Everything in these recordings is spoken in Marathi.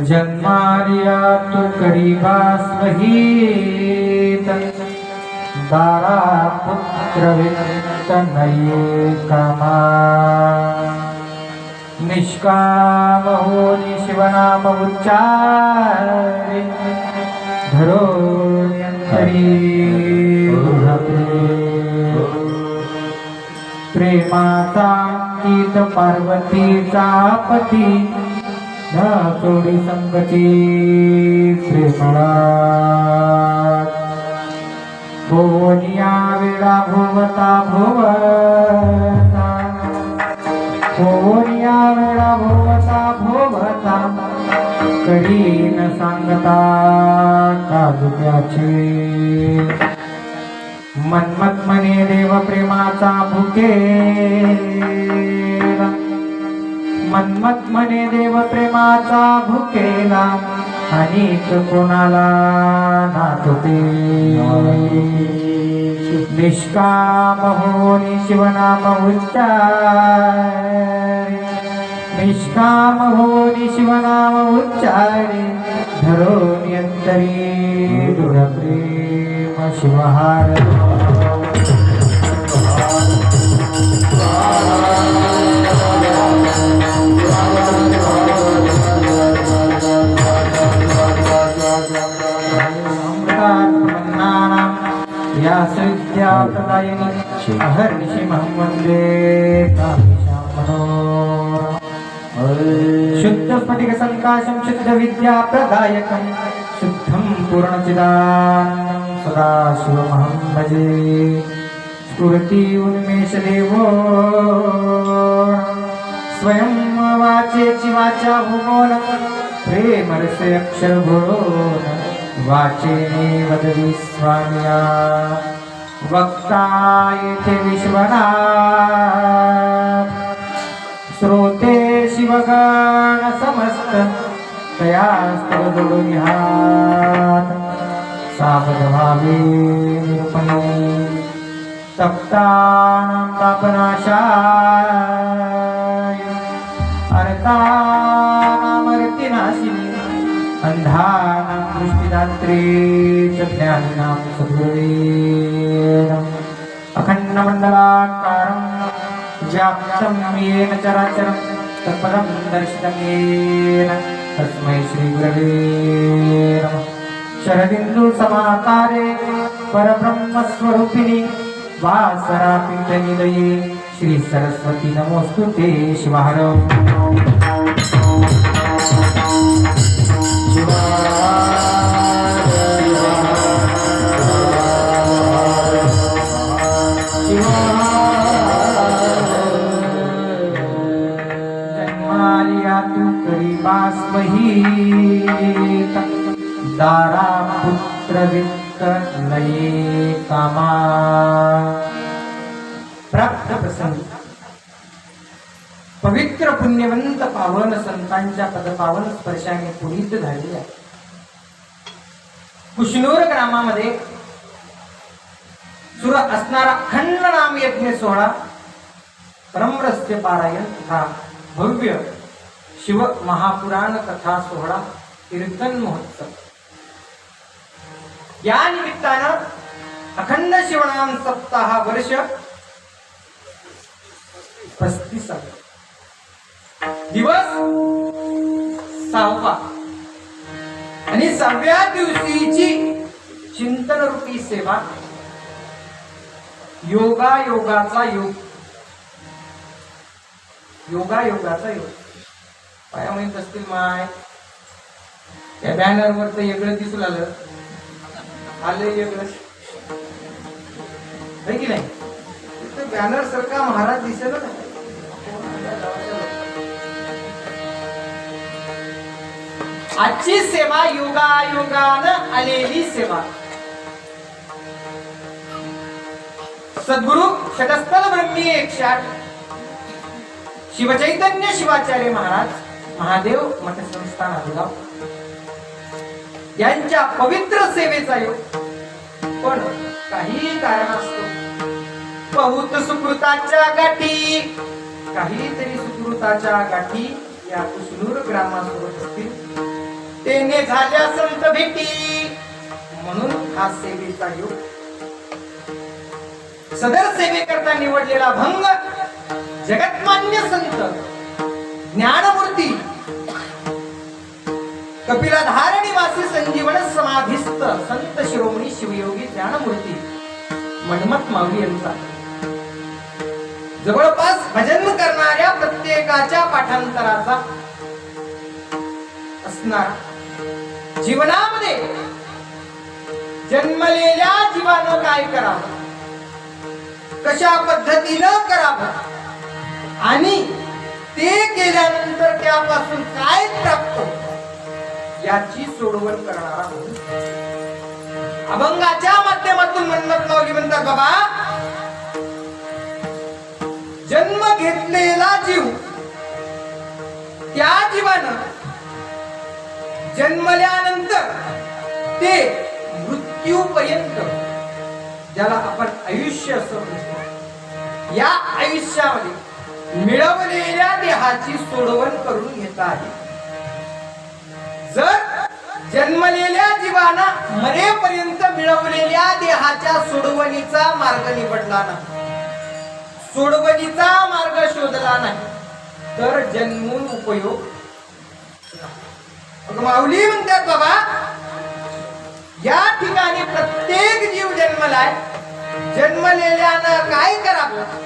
जन्मारिया तू करीबास वहीत दारा पुत्र वित्त नये कामा निष्काम होनी शिवनाम उच्चारे धरो नियंतरी प्रेमाचा गीत पार्वतीचा पती न सोडी संगती प्रेमळा भुवनिया वेळा भुवता भुवता भुवनिया वेळा भुवता भुवता कधी न सांगता काजुक्याचे मनमत मने देव प्रेमाचा भुकेला मनमत मने देव प्रेमाचा भुकेला अनेक कोणाला नातुते निष्काम होनी शिवनाम उच्चारे निष्काम होनी शिवनाम उच्चारे धरो नियंतरी दृढ प्रेम शिवहार या सृत्या प्रदायिनी अहर्निशि महम्वन्दे शुद्ध स्फटिक संकाशं शुद्ध विद्या प्रदायकं शुद्धं पूर्णचिदानन्दं सदा शिवमहं भजे स्फुरति उन्मेष देवो स्वयं वाचेची वाचा भूगोल प्रेमरसे अक्षर भूगोल वाचेने वदवी स्वामिया वक्ता येथे विश्वनाथ श्रोते शिवगण समस्त तयास्तव जोडून हात सावध व्हावे निरुपणी तप्तानां तापनाशाय अर्तानामर्तिनाशिनी अंधानां दृष्टिदात्री ज्ञानिनां सद्गुरुवेन अखण्डमण्डलाकारं व्याप्तं येन चराचरं तत्पदं दर्शितं येन तस्मै श्रीगुरवे नमः शरदिन्दुसमाकारे परब्रह्मस्वरूपिणि वासरापीठनिलये श्री सरस्वती नमोस्तुते शिवहर शिवा लये कामा प्राप्त प्रसंगी पवित्र पुण्यवंत पावन संतांच्या पदपावन स्पर्शाने पुनीत झालेले आहे. कुशनूर ग्रामामध्ये सुरू असणारा अखंड नाम यज्ञ सोहळा, परमरस्य पारायण तथा भव्य शिव महापुराण कथा सोहळा, कीर्तन महोत्सव या निमित्तानं अखंड शिवनाम सप्ताह वर्ष 35 दिवस 6वा आणि 6व्या दिवशीची चिंतन रूपी सेवा, योगाचा योग पाया माहित असतील माय. त्या बॅनरवर तर वेगळं दिसू लागलं, आलं वेगळं आहे की नाही. बॅनर सारखा महाराज दिसेल ना. आजची सेवा योगानं आलेली सेवा. सद्गुरु षटस्थल ब्रह्मी 108 शिवचैतन्य शिवाचार्य महाराज, महादेव मठ संस्थान आदगाव यांच्या पवित्र सेवेचा योग. पण काही कारणास्तव बहुत सुकृताच्या गाठी, काहीतरी सुकृताच्या गाठी या कुशनूर ग्रामासोबत असतील. तेने झाल्या संत भेटी म्हणून हा सेवेचा योग. सदर सेवेकरता निवडलेला भंग जगतमान्य संत ज्ञानमूर्ती कपिलाधार निवासी संजीवन समाधिस्थ संत शिरोमणी शिवयोगी ज्ञानमूर्ती मन्मथ माऊली यांचा जवळपास भजन करणाऱ्या प्रत्येकाच्या पाठांतराचा असणार. जीवनामध्ये जन्मलेल्या जीवानं काय करावं, कशा पद्धतीनं करावं आणि ते केल्यानंतर त्यापासून काय प्राप्त याची सोडवण करणारा अभंगाच्या माध्यमातून मन्मथ माऊली म्हणतात, बाबा जन्म घेतलेला जीव त्या जीवानं जन्मल्यानंतर ते मृत्यूपर्यंत, ज्याला आपण आयुष्य असं म्हणतो, या आयुष्यामध्ये मिळवलेल्या देहाची सोडवण करून घेता आहे. जर जन्मलेल्या जीवाना मरेपर्यंत मिळवलेल्या देहाच्या सोडवणीचा मार्ग निवडला नाही, सोडवणीचा मार्ग शोधला नाही, तर जन्मून उपयोग. माऊली म्हणतात, बाबा या ठिकाणी प्रत्येक जीव जन्मलाय, जन्मलेल्यानं काय करावं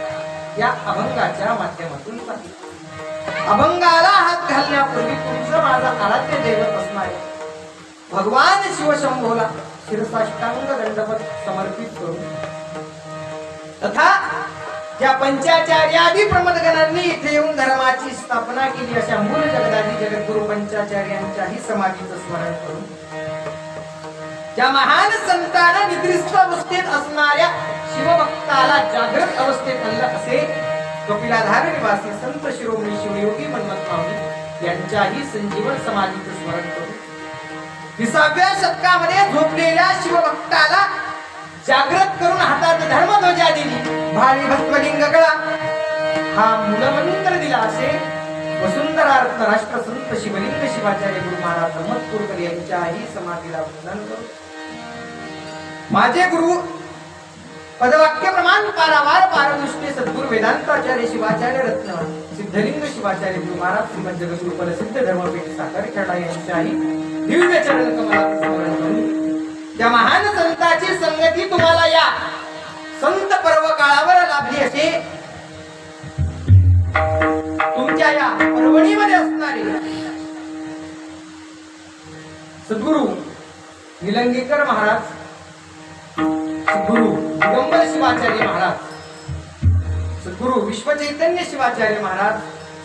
या अभंगाच्या माध्यमातून सांगितलं. अभंगाला हात घालण्यापूर्वी तुमचं माझा आराध्य दैवत असणारे भगवान शिवशंभोला शिरसाष्टांग दंडवत समर्पित करून, तथा ज्या पंचाचार्यादी प्रमदगणांनी इथे येऊन धर्माची स्थापना केली अशा मूल जगदादी जगद्गुरु पंचाचार्यांच्याही समाधीचं स्मरण करून, त्या महान संतांना निद्रिस्त अवस्थेत असणाऱ्या शिवभक्ताला जागृत अवस्थेत आणलं असे कपिलाधार निवासी संत शिरोमणी शिवयोगी मन्मथ माऊली यांच्याही संजीवन समाधीचं स्मरण करून 20व्या शतकामध्ये झोपलेल्या शिवभक्ताला जागृत करून हातात धर्मध्वजा दिली, भारी भस्मलिंग गळा हा मूलमंत्र दिला असे वसुंधरार्थ राष्ट्रसंत शिवलिंग शिवाचार्य गुरु महाराज अहमदपूरकर यांच्याही समाधीला वंदन करू. माझे गुरु पदवाक्य प्रमाण पारावार पारदृष्टी सद्गुरु वेदांताचार्य शिवाचार्य रत्न सिद्धलिंग शिवाचार्य गुरु महाराज श्रीमद जगद्गुरु प्रसिद्ध धर्मपीठ साखर खेडा यांच्याही दिव्य चरण कमलाचं स्मरण करून, त्या महान संताची संगती तुम्हाला या संत पर्व काळावर लाभली असे तुमच्या या पर्वणीमध्ये असणारे सद्गुरु निलंगेकर महाराज, सद्गुरु दिगंबर शिवाचार्य महाराज, सद्गुरु विश्वचैतन्य शिवाचार्य महाराज,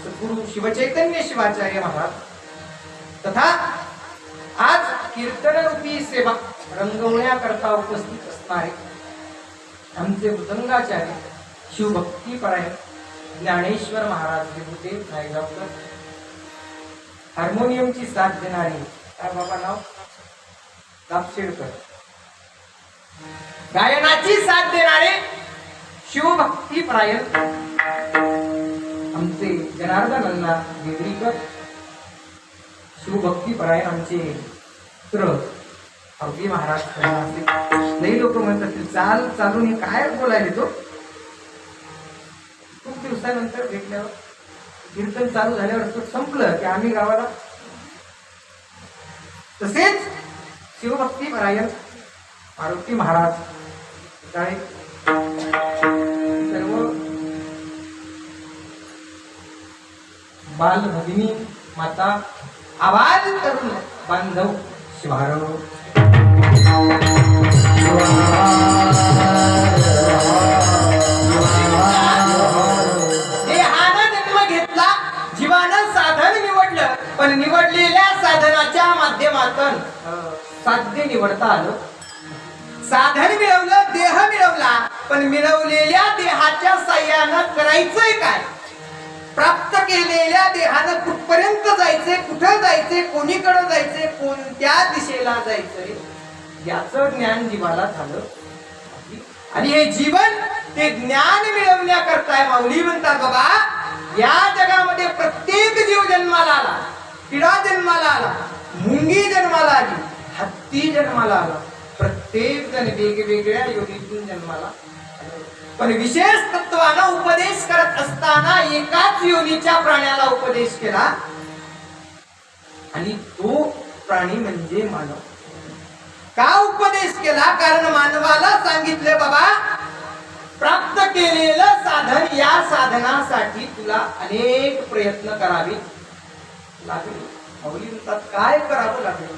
सद्गुरु शिवचैतन्य शिवाचार्य महाराज, तथा आज कीर्तन रूपी सेवा रंगवण्याकरता उपस्थित असणारे आमचे मृदंगाचार्य शिवभक्तीपरायण ज्ञानेश्वर महाराज विभूते नायगावकर, हार्मोनियमची साथ देणारी काय बाबा नाव दापशेडकर, गायनाची साथ देणारे शिवभक्तीपरायण आमचे जनार्दन अण्णा देवरीकर, शिवभक्तीपरायण आमचे मित्र अवघी महाराज. लई लोक म्हणतात चाल चालून हे काय बोलायले तो. खूप दिवसानंतर भेटल्यावर कीर्तन चालू झाल्यावर तो संपलं की आम्ही गावाला. तसेच शिवभक्तीपरायण मारुती महाराज काय सर्व बाल भगिनी माता आवाज करून बांधव शिवारो देहानं जन्म घेतला, जीवानं साधन निवडलं, पण निवडलेल्या साधनाच्या माध्यमातून साध्य निवडता आलं. साधन मिळवलं, देह मिळवला, पण मिळवलेल्या देहाच्या साह्यानं करायचंय काय, प्राप्त केलेल्या देहानं कुठपर्यंत जायचे, कुठं जायचे, कोणीकडे जायचे, कोणत्या दिशेला जायचंय याचं ज्ञान जीवाला झालं. आणि हे जीवन ते ज्ञान मिळवण्याकरता माऊली म्हणतात बाबा या जगामध्ये प्रत्येक जीव जन्माला आला, किडा जन्माला आला, मुंगी जन्माला आली, हत्ती जन्माला आला, प्रत्येक जण वेगवेगळ्या योनीतून जन्माला. पण विशेष तत्वानं उपदेश करत असताना एकाच योनीच्या प्राण्याला उपदेश केला आणि तो प्राणी म्हणजे मानव. का उपदेश केला? कारण मानवाला सांगितले बाबा प्राप्त केलेलं साधन, या साधनासाठी तुला अनेक प्रयत्न करावे लागेल. माऊली म्हणतात काय करावं लागेल?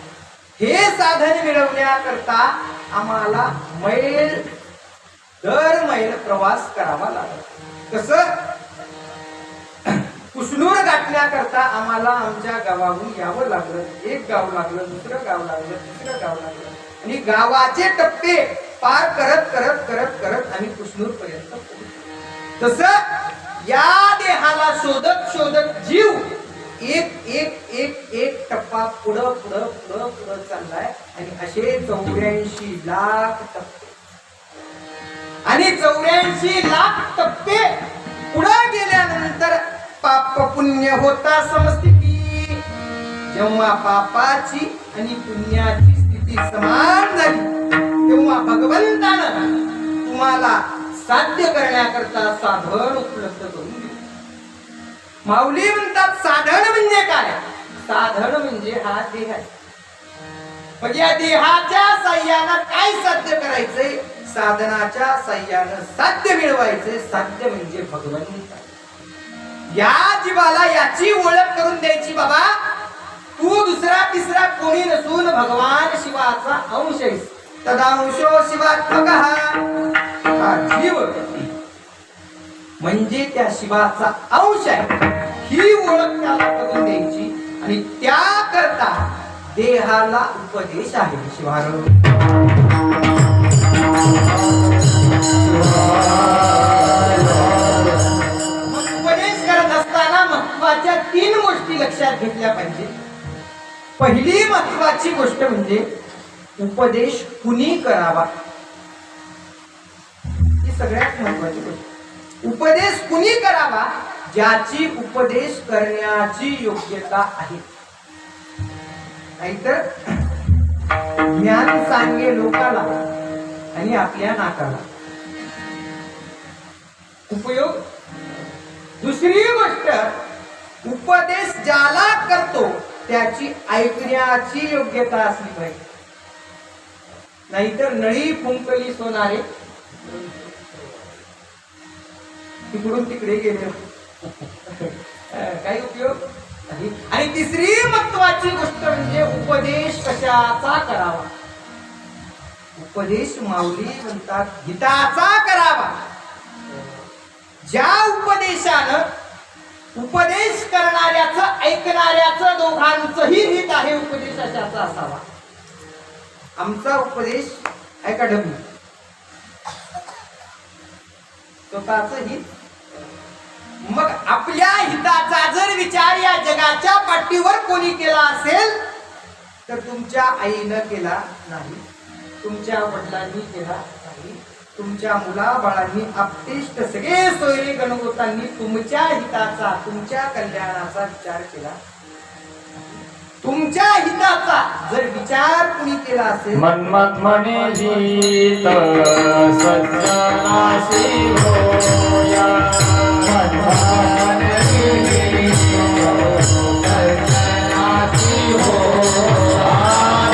हे साधन मिळवण्याकरता आम्हाला मैल दर मैल प्रवास करावा लागला. कसं? कुसनूर गाठण्याकरता आम्हाला आमच्या गावाहून यावं लागलं. एक गाव लागलं, दुसरं गाव लागलं, तिसरं गाव लागलं आणि गावाचे टप्पे पार करत करत करत करत आम्ही कुसनूर पर्यंत पोहोचलो. तसं या देहाला शोधत शोधत जीव एक एक एक एक टप्पा पुढं पुढं पुढं पुढं चाललाय आणि असे 84 लाख टप्पे आणि 84 लाख टप्पे पुढे गेल्यानंतर पाप पुण्य होता समस्थिती. जेव्हा पापाची आणि पुण्याची स्थिती समान झाली तेव्हा भगवंतानं तुम्हाला साध्य करण्याकरता साधन उपलब्ध करून दिले. माऊली म्हणतात साधन म्हणजे काय? साधन म्हणजे हा देह आहे. पण या देहाच्या साह्यानं काय साध्य करायचंय? साधनाच्या साह्यानं साध्य मिळवायचे. साध्य म्हणजे भगवंत. या जीवाला याची ओळख करून द्यायची बाबा तू दुसरा तिसरा कोणी नसून भगवान शिवाचा अंश आहेस. तदांशो शिवात्मक हा जीव म्हणजे त्या शिवाचा अंश आहे. ही ओळख त्याला करून द्यायची आणि त्याकरता देहाला उपदेश आहे. शिवारो उपदेश करत असताना महत्वाच्या 3 गोष्टी लक्षात घेतल्या पाहिजे. पहिली महत्वाची गोष्ट म्हणजे उपदेश कुणी करावा. ही सगळ्यात महत्वाची गोष्ट. उपदेश कुणी करावा? ज्याची उपदेश करण्याची योग्यता आहे. नाहीतर ज्ञान सांगे लोकाला आणि आपल्या नाकाला उपयोग. दुसरी गोष्ट उपदेश ज्याला करतो त्याची ऐकण्याची योग्यता असली पाहिजे. नाहीतर नळी फुंकली सोनारे तिकडून तिकडे गेले काही उपयोग नाही. आणि तिसरी महत्वाची गोष्ट म्हणजे उपदेश कशाचा करावा. उपदेश माऊली म्हणतात हिताचा करावा. ज्या उपदेशानं उपदेश करणाऱ्याचं ऐकणाऱ्याचं दोघांचंही हित आहे उपदेशाचा असावा. आमचा उपदेश ऐका डमी स्वतःच हित. मग आपल्या हिताचा जर विचार या जगाच्या पाठीवर कोणी केला असेल तर तुमच्या आईनं केला नाही, तुमच्या वडिलांनी केला नाही, तुमच्या मुलाबाळांनी आपटिष्ट सगळे सोयरे गणगोतांनी तुमच्या हिताचा तुमच्या कल्याणाचा विचार केला. तुमच्या हिताचा जर विचार कुणी केला असेल मन्मथ म्हणे हित सज्जनाशी होया. मन्मथ म्हणे हित सज्जनाशी होया.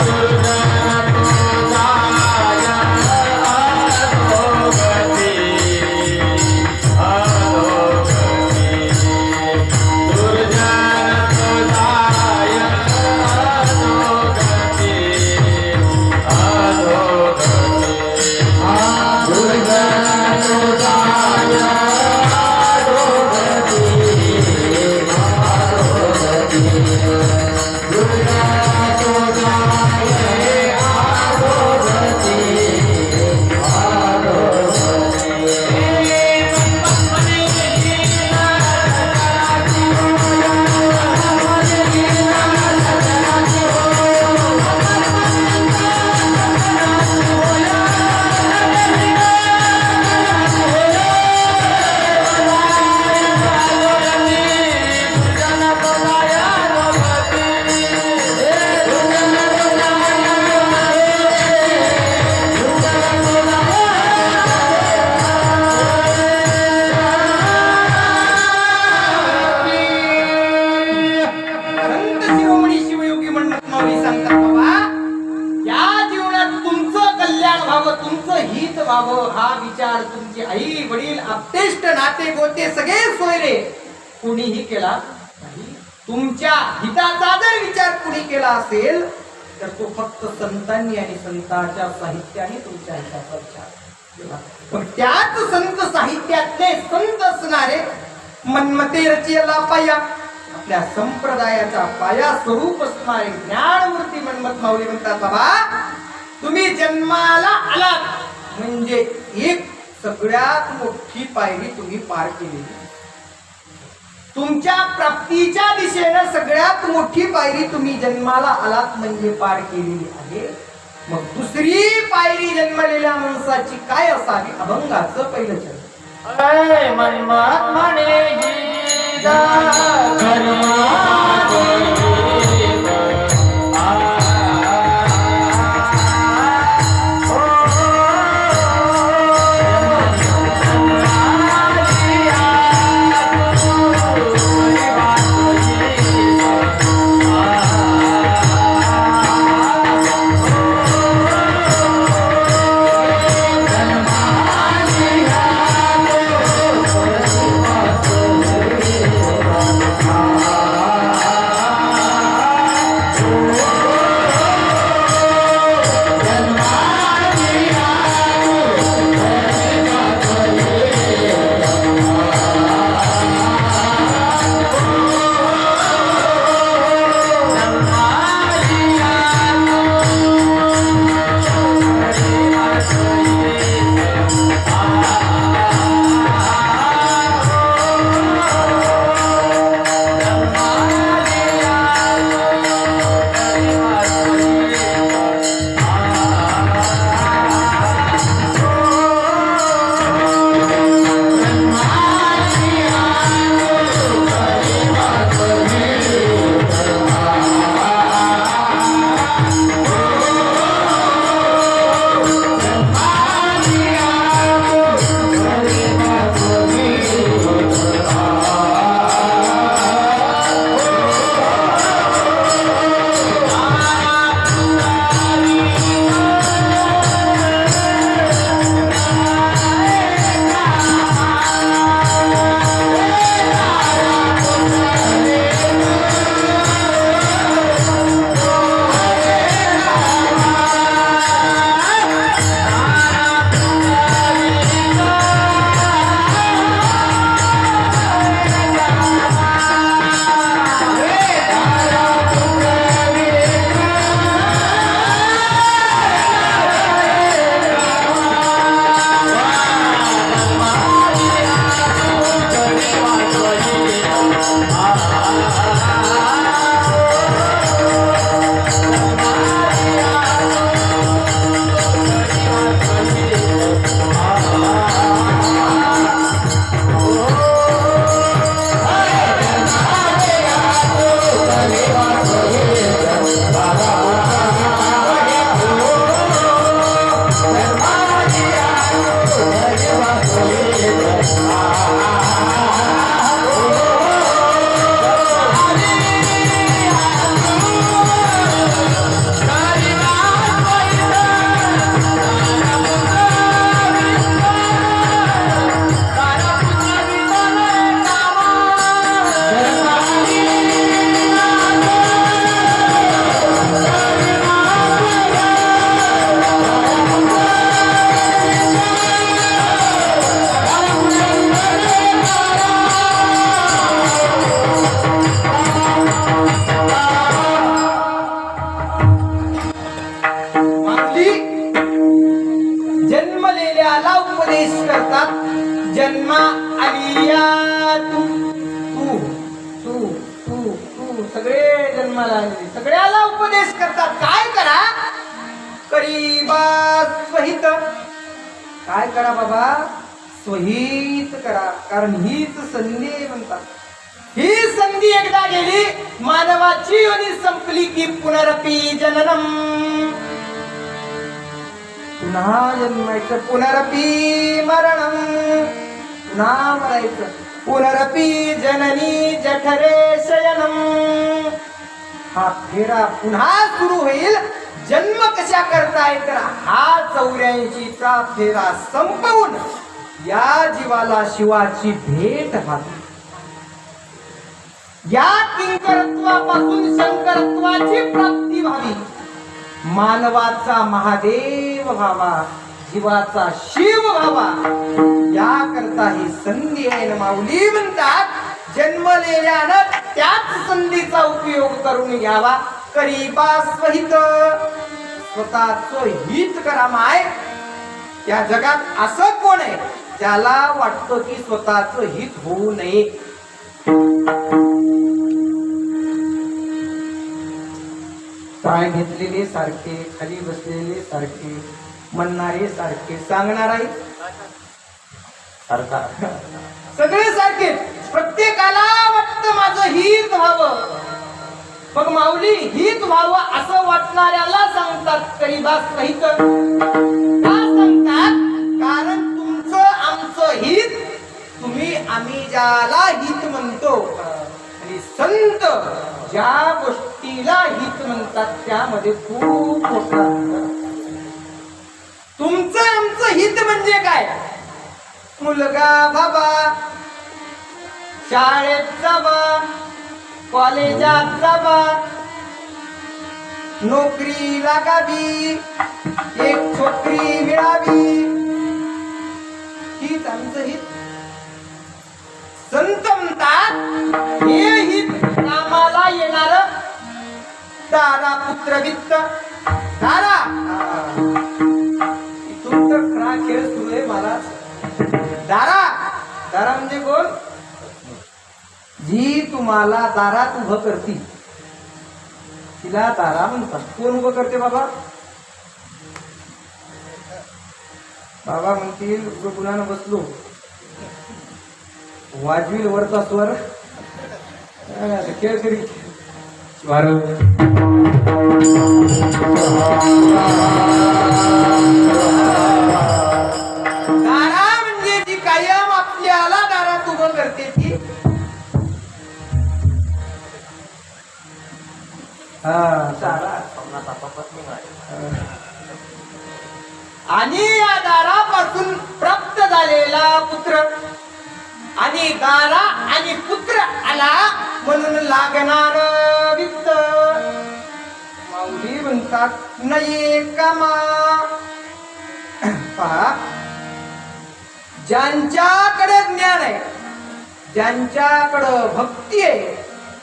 दुर्जन तुझाय अधोगती, अधोगती. दुर्जन तुझाय अधोगती, अधोगती. दुर्जन तुझाय अधोगती, अधोगती. दुर्जन तुझाय अधोगती, संत शिरोमणी शिवयोगी मन्मथ माऊली सांगतात बाबा, या जीवनात तुमचं कल्याण व्हावं, तुमचं हित व्हावं हा विचार तुमची आई वडील आपतेष्ट नाते गोते सगळे सोयरे कुणीही केला नाही. तुमच्या हिताचा जर विचार कुणी केला असेल तर तो फक्त संतांनी आणि संतांच्या साहित्याने तुमच्या हिताचा विचार केला. पण त्याच संत साहित्यातले संत असणारे मन्मथे रचियला पाया आपल्या संप्रदायाचा पाया स्वरूप असणारे ज्ञानमूर्ती मन्मथ माऊली म्हणतात बाबा, तुम्ही जन्माला आलात म्हणजे एक सगळ्यात मोठी पायरी तुम्ही पार केलेली. तुमच्या प्राप्तीच्या दिशेनं सगळ्यात मोठी पायरी तुम्ही जन्माला आलात म्हणजे पार केलेली आहे. मग दुसरी पायरी जन्मलेल्या माणसाची काय असावी? अभंगाचं पहिलं चरण. अय मन्मथ म्हणे हित लेल्याला उपदेश करतात. जन्मा आलिया तू तू तू तू तू सगळे जन्माला आलेले सगळ्याला उपदेश करतात. काय करा? करीबा स्वहित. काय करा बाबा? स्वहित करा. कारण हीच संधी म्हणतात. ही संधी एकदा गेली मानवाची योनी संपली की पुनरपी जननम. पुन्हा जन्मायचं. पुनरपी मरणम. पुन्हा मरायचं. पुनरपी जननी जठरे शयनम. हा फेरा पुन्हा सुरू होईल. जन्म कशा करताय तर हा 84चा फेरा संपवून या जीवाला शिवाची भेट व्हावी. या किंकरत्वापासून शंकरत्वाची प्राप्ती व्हावी. मानवाचा महादेव व्हावा, जीवाचा शिव व्हावा, याकरता ही संधी आहे ना. माऊली म्हणतात जन्मलेल्यानं त्याच संधीचा उपयोग करून घ्यावा. करीबा स्वहित. स्वतःच हित करा. माय या जगात असं कोण आहे त्याला वाटतं की स्वतःच हित होऊ नये. पाय घेतलेले सारखे, खाली बसलेले सारखे, म्हणणारे सारखे, सांगणाराही सारखा, सगळे सारखे. प्रत्येकाला वाटतं माझं हित व्हावं. मग माऊली हित व्हावं असं वाटणाऱ्याला सांगतात करीबा स्वहित. का सांगतात? कारण तुमचं आमचं हित, तुम्ही आम्ही ज्याला हित म्हणतो आणि संत ज्या गोष्टीला हित म्हणतात त्यामध्ये खूप मोठा. तुमचं आमचं हित म्हणजे काय? मुलगा बाबा शाळेत जावा, कॉलेजात जावा, नोकरी लागावी, एक छोकरी मिळावी, हीच आमचं हित. संत म्हणतात हे हित कामाला येणार. दारा पुत्र वित्त. दारा इथून तर खरा खेळ सुरू आहे महाराज. दारा दारा म्हणजे कोण? जी तुम्हाला दारात उभं करतील तिला दारा म्हणतात. कोण उभं करते बाबा? बाबा म्हणतील गुणानं बसलो, वाजवील वरचा स्वर, खेळ करी दारा म्हणजे जी कायम आपल्याला दारात उभं करते ती. आणि या दारापासून प्राप्त झालेला पुत्र आणि दारा आणि पुत्र आला म्हणून लागणार वित्त. माऊली म्हणतात नये कामा. पहा, ज्यांच्याकडे ज्ञान आहे, ज्यांच्याकडं भक्ती आहे,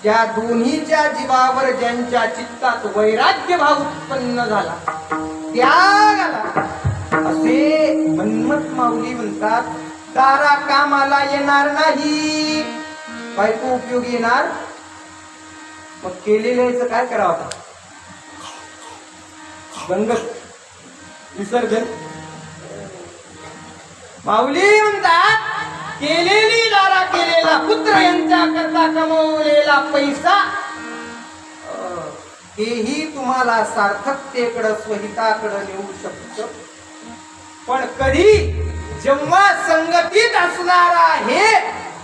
ज्या दोन्हीच्या जीवावर ज्यांच्या चित्तात वैराग्य भाव उत्पन्न झाला, त्यागाला असे मन्मथ माऊली म्हणतात दारा कामाला येणार नाही. बायको उपयोगी येणार. मग केलेल्याचं काय करावं आता? गंगत विसर्जन. माऊली म्हणतात केलेली दारा केलेला पुत्र यांच्या करता कमवलेला पैसा हेही तुम्हाला सार्थकतेकडं स्वहिताकडं नेऊ शकतं. पण कधी जेव्हा संगतीत असणारा हे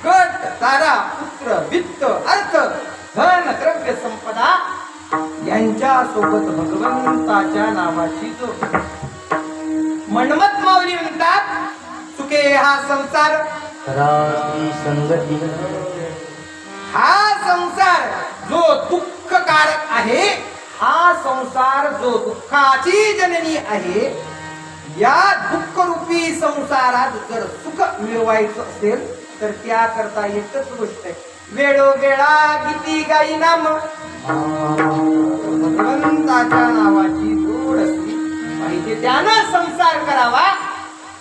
गट दारा पुत्र वित्त अर्थ धन द्रव्य संपदा यांच्या सोबत भगवंताच्या नावाची जोड. मन्मथ माऊली म्हणतात सुखे हा संसार संगती. हा संसार जो दुःखकारक आहे, हा संसार जो दुःखाची जननी आहे, या दुःखरूपी संसारात जर सुख मिळवायचं असेल तर त्याकरता एकच गोष्ट आहे, वेळोवेळा गीती गाई नाम. भगवंताच्या नावाची जोड असली पाहिजे. त्यानं संसार करावा.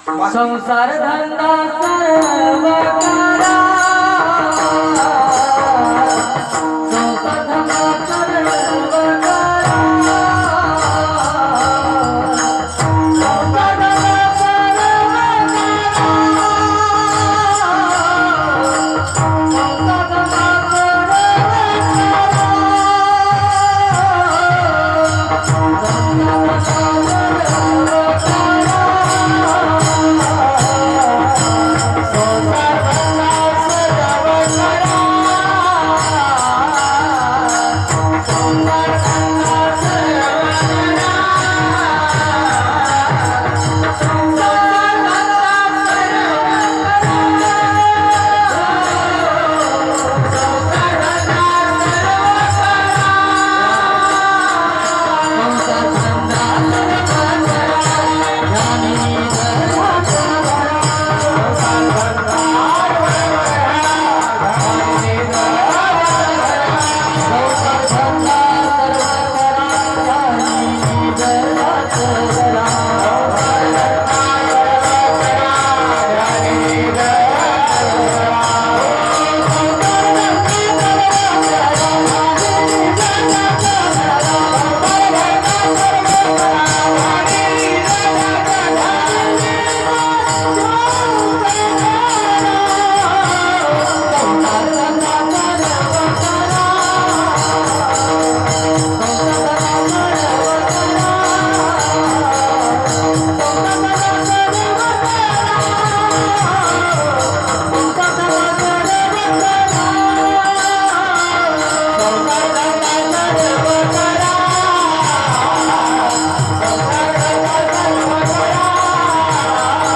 संसार धंदा सर्व करा संसार धंदा सर्व करा संसार धंदा सर्व करा संसार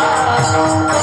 धंदा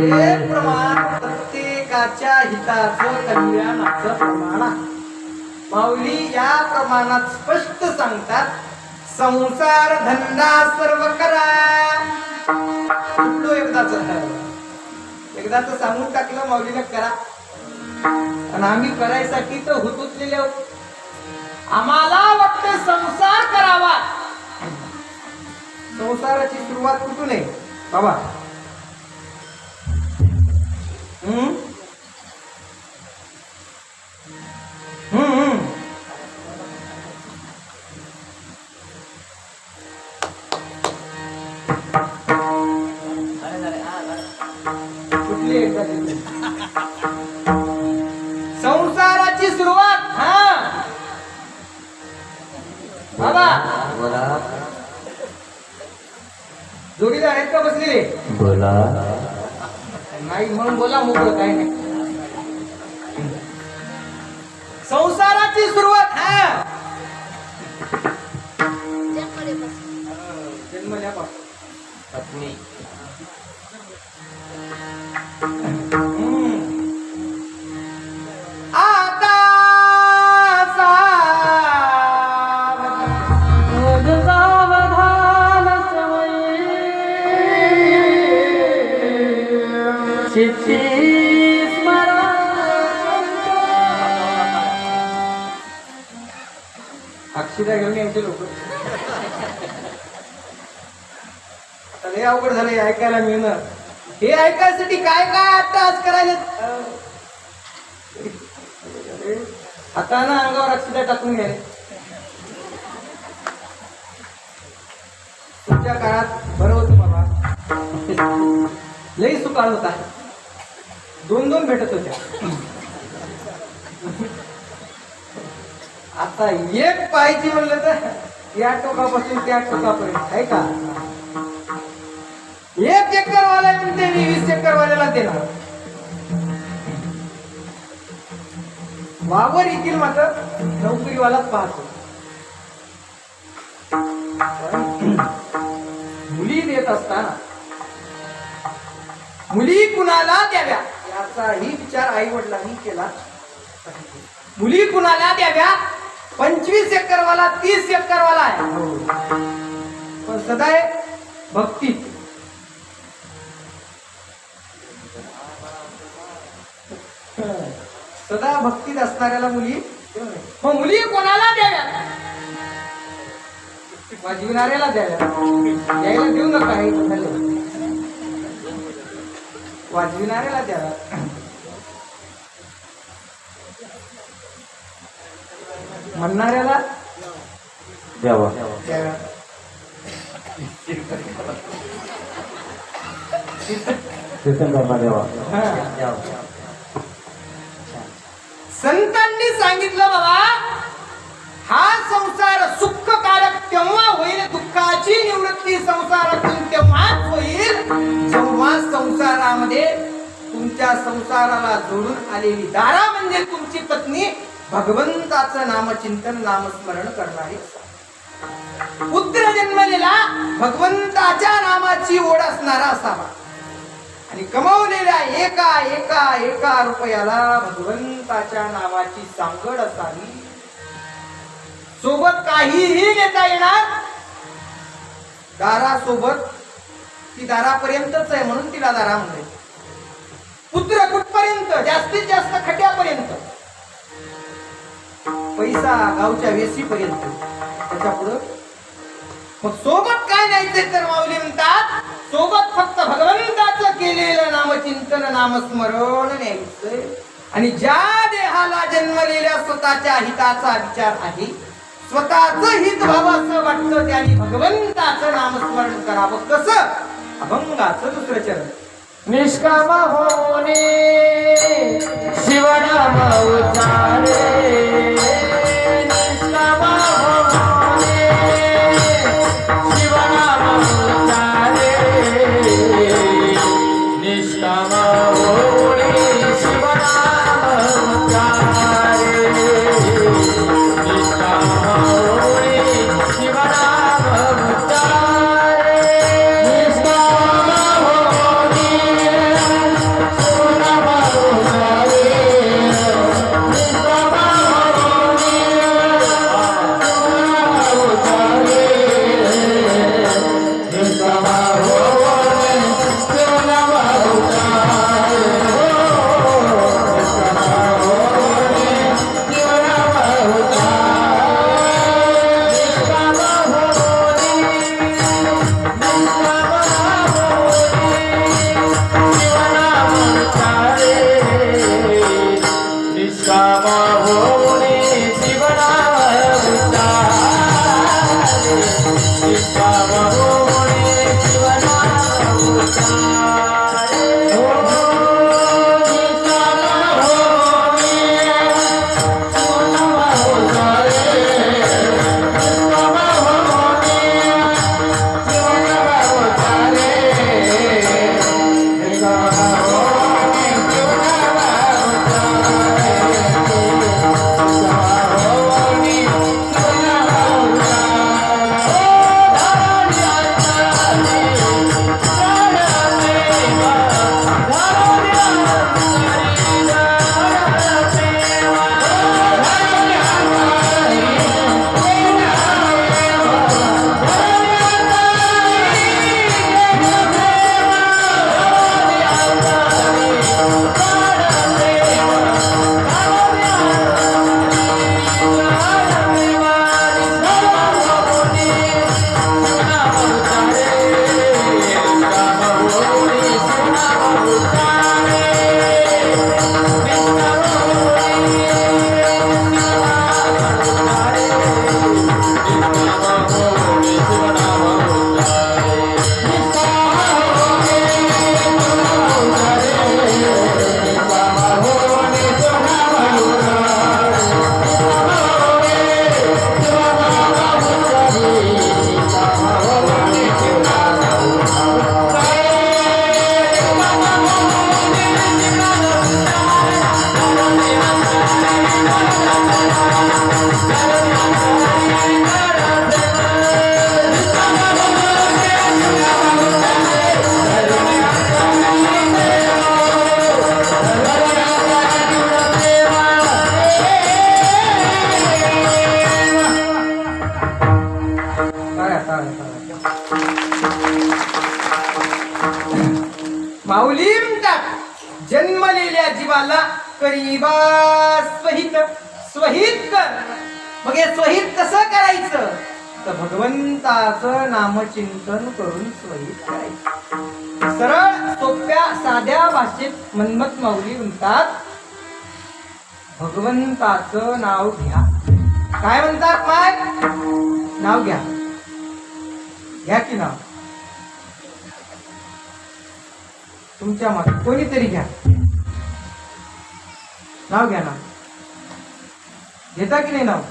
हे प्रमाण प्रत्येकाच्या हिताचं कल्याणाचं प्रमाण आहे. माऊली या प्रमाणात स्पष्ट सांगतात, संसार धंदा सर्व करा. कुठलो एकदाच सांगून टाकलं माऊलीला करा, आणि आम्ही करायसाठी तर हुतुतलेले आहोत. आम्हाला वाटतं संसार करावा. संसाराची सुरुवात कुठून आहे बाबा? हम्म हम्म कुठली संसाराची सुरुवात बाबा जोडीदार आहेत का बसलेले? बोला नाही म्हणून बोला, मोकळं काय नाही. संसाराची सुरुवात जन्मल्यापासून. पत्नी आता अक्षिता घेऊन यायचे लोक. आता लय अवघड झालंय ऐकायला मिळणं. हे ऐकायसाठी काय काय आता आज करायला आता ना अंगावर अक्षिता टाकून घ्या. तुमच्या काळात बरं होतं बाबा, लई सुकाळ होता. 2-2 भेटत होत्या. आता एक पाहिजे म्हणलं तर या टोकापासून त्या टोकापर्यंत आहे का? 1 चक्करवाला म्हणते 20 चक्करवाल्याला देणार. वावर येतील मात्र नोकरीवालाच पाहतो. मुली देत असताना मुली कुणाला द्याव्या याचाही विचार आई वडिलांनी केला. मुली कुणाला द्याव्या? 25 एकरवाला 30 एकरवाला आहे, पण सदाय भक्ती. सदा भक्तीत असणाऱ्याला मुली. मग मुली कोणाला द्याव्या? वाजविणाऱ्याला द्याव्या. यायला देऊ नका, हे झालं. वाजविणाऱ्याला द्याव्या. म्हणणाऱ्याला द्यावा. द्याव्या. तीर्थंकरांना द्यावा. हा. संतांनी सांगितलं बाबा, हा संसार सुखकारक तेव्हा होईल, दुःखाची निवृत्ती संसारातून तेव्हाच होईल जेव्हा संसारामध्ये तुमच्या संसाराला जोडून आलेली दारा म्हणजे तुमची पत्नी भगवंताचं नामचिंतन नामस्मरण करणारी. पुत्र जन्मलेला भगवंताच्या नामाची ओढ असणारा असावा आणि कमवलेल्या एका एका एका रुपयाला भगवंताच्या नावाची सांगड असावी. सोबत काहीही नेता येणार, दारासोबत ती दारापर्यंतच आहे म्हणून तिला दारा म्हणते. पुत्र कुठपर्यंत? जास्तीत जास्त खट्यापर्यंत, पैसा गावच्या वेसीपर्यंत, त्याच्या पुढं मग सोबत काय न्यायचे तर माऊली म्हणतात, सोबत फक्त भगवंताचं केलेलं नामचिंतन नामस्मरण न्यायचंय. आणि ज्या देहाला जन्मलेल्या स्वतःच्या हिताचा विचार आहे, स्वतःच हित व्हावं असं वाटतं, त्याने भगवंताचं नामस्मरण करावं. कसं? अभंगाचं दुसरं चरण. निष्काम होणे शिवनाम उच्चारे, निष्काम होणे शिवनाम उच्चारे, निष्काम होणे शिवनाम उच्चारे, निष्काम होणे शिवनाम उच्चारे, निष्काम होणे शिवनाम उच्चारे, निष्काम होणे माऊली म्हणतात जन्मलेल्या जीवाला करीबा स्वहित स्वहित कर. मग हे स्वहित कसं करायचं तर भगवंताचं नामचिंतन करून स्वहित करायचं. सरळ सोप्या साध्या भाषेत मन्मथ माऊली म्हणतात भगवंताचं नाव घ्या. काय म्हणतात माय नाव घ्या. घ्या की नाव तुमच्या मागे कोणीतरी घ्या. नाव घ्या. नाव घेता की नाही नाव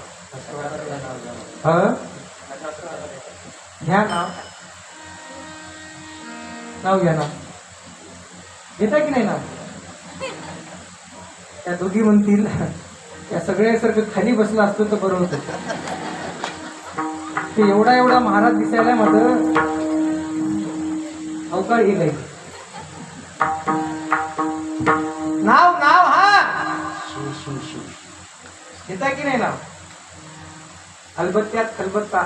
घ्या. नाव नाव घ्या. नाव घेता की नाही नाव. त्या दोघी म्हणतील त्या सगळ्यासारखं खाली बसला असतो तर बरं होतं. ते एवढा महाराज दिसायला मात्र अवकाळ हे काही नाव नाव हा घेता की नाही नाव. खलबत्त्यात खलबत्ता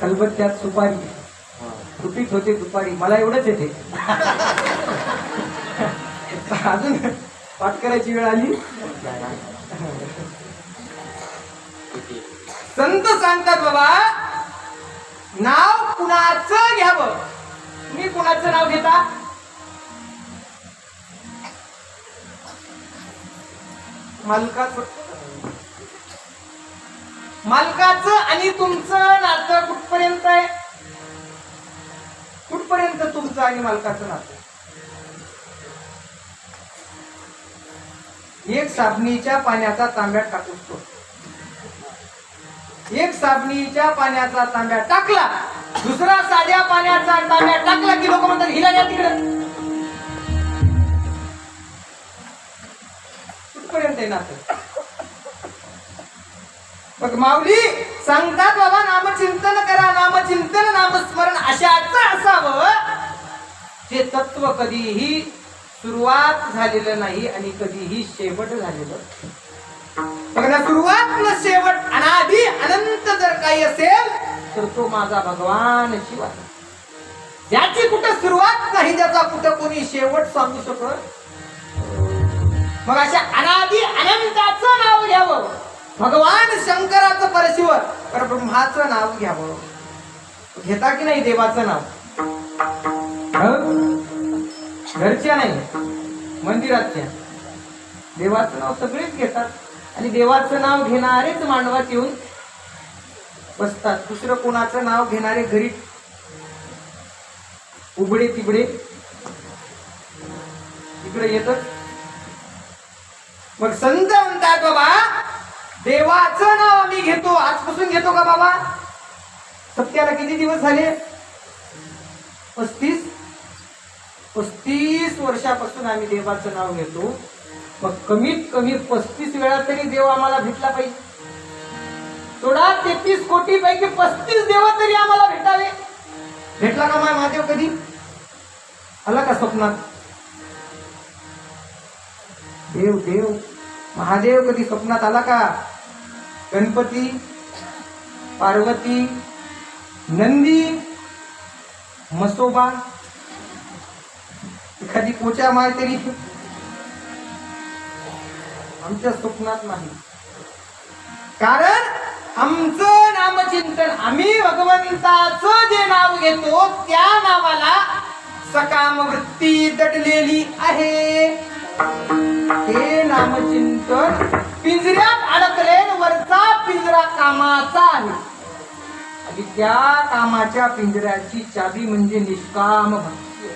खलबत्त्यात सुपारी सुपीत होते दुपारी. मला एवढंच येते. अजून पाठ करायची वेळ आली. संत सांगतात बाबा नाव कुणाचं घ्यावं. तुम्ही कुणाचं नाव घेता. मालकाचं आणि तुमचं नातं कुठपर्यंत आहे. कुठपर्यंत तुमचं आणि मालकाचं नातं. एक साबणीच्या पाण्याचा तांब्यात टाकू शकतो. एक साबणीच्या पाण्याचा तांब्या टाकला दुसरा साध्या पाण्याचा तांब्या टाकला की लोक म्हणतात हिला द्या तिकडं. कुठपर्यंत आहे नातं. मग माऊली सांगतात बाबा नामचिंतन करा. नामचिंतन नामस्मरण अशाच असावं जे तत्व कधीही सुरुवात झालेलं नाही आणि कधीही शेवट झालेलं. बघ ना सुरुवात न शेवट अनादि अनंत जर काही असेल तर तो माझा भगवान शिव आहे. ज्याची कुठं सुरुवात नाही ज्याचा कुठं कोणी शेवट सांगू शकत. मग अशा अनादि अनंताचं नाव घ्यावं. भगवान शंकराचं परशिव परब्रह्माचं नाव घ्यावं. घेता की नाही देवाचं नाव. घरच्या नाही मंदिरातल्या देवाचं नाव सगळेच घेतात आणि देवाचं नाव घेणारेच मांडवात येऊन बसतात. दुसरं कोणाचं नाव घेणारे घरी उबडे तिबडे इकडे येतच. मग संत म्हणतात बाबा देवाचं नाव आम्ही घेतो. आजपासून घेतो का बाबा. सत्याला किती दिवस झाले. 35 वर्षापासून आम्ही देवाचं नाव घेतो. मग कमीत कमी 35 वेळा तरी देव आम्हाला भेटला पाहिजे. सोडा 33 कोटी पैकी 35 देव तरी आम्हाला भेटावे. भेटला का माय महादेव कधी आला का स्वप्नात. देव देव महादेव कधी स्वप्नात आला का. गणपती पार्वती नंदी मसोबा एखादी पोचा माय तरी आमच्या स्वप्नात नाही. कारण आमचं नामचिंतन आम्ही भगवंताचं जे नाव घेतो त्या नावाला सकाम वृत्ती दटलेली आहे. हे नामचिंतन पिंजऱ्यात अडकले. वरचा पिंजरा कामाचा आहे आणि त्या कामाच्या पिंजऱ्याची चाबी म्हणजे निष्काम भक्ती.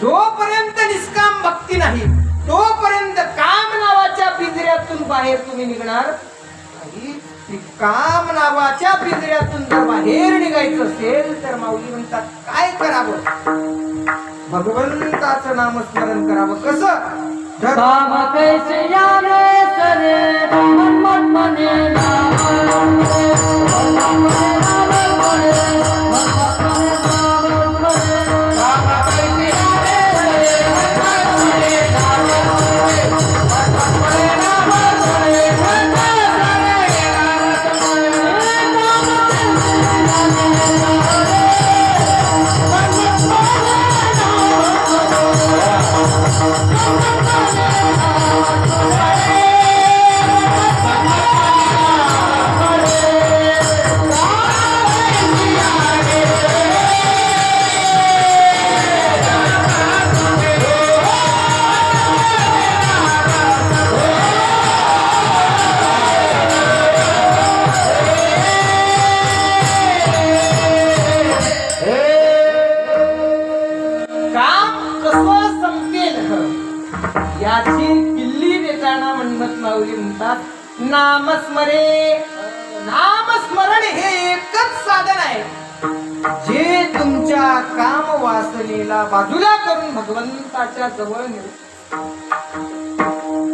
जोपर्यंत निष्काम भक्ती नाही तोपर्यंत काम नावाच्या पिंजऱ्यातून बाहेर तुम्ही निघणार नाही. काम नावाच्या पिंजऱ्यातून जर बाहेर निघायचं असेल तर माऊली म्हणतात काय करावं. भगवंताचं नामस्मरण करावं. कसं काम कैसे याने सरे मन मन मने नाम लाची किल्ली देताना म्हणमत माऊली म्हणतात नामस्मरण हे एकच साधन आहे जे तुमच्या काम वासनेला बाजूला करून भगवंताच्या जवळ नेऊ.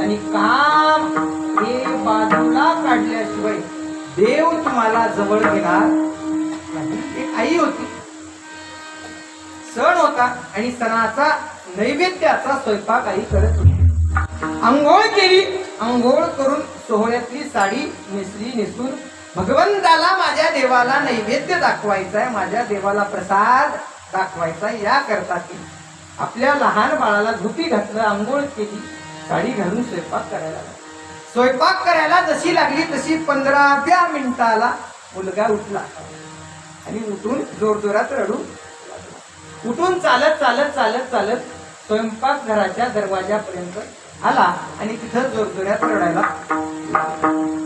आणि काम हे बाजूला काढल्याशिवाय देव तुम्हाला जवळ घेणार नाही. एक आई होती, सण होता आणि सणाचा नैवेद्याचा स्वयंपाक आई करत होती. अंघोळ केली, अंघोळ करून सोहळ्यातली साडी नेसून भगवंताला माझ्या देवाला नैवेद्य दाखवायचा आहे, माझ्या देवाला प्रसाद दाखवायचा या करता की आपल्या लहान बाळाला झोपी घातलं, अंघोळ केली, साडी घालून स्वयंपाक करायला लागला. स्वयंपाक करायला जशी लागली तशी 15व्या मिनिटाला मुलगा उठला आणि उठून जोरजोरात रडू लागला. उठून चालत चालत चालत चालत स्वयंपाक घराच्या दरवाजापर्यंत आला आणि तिथं जोरजोरात रडायला.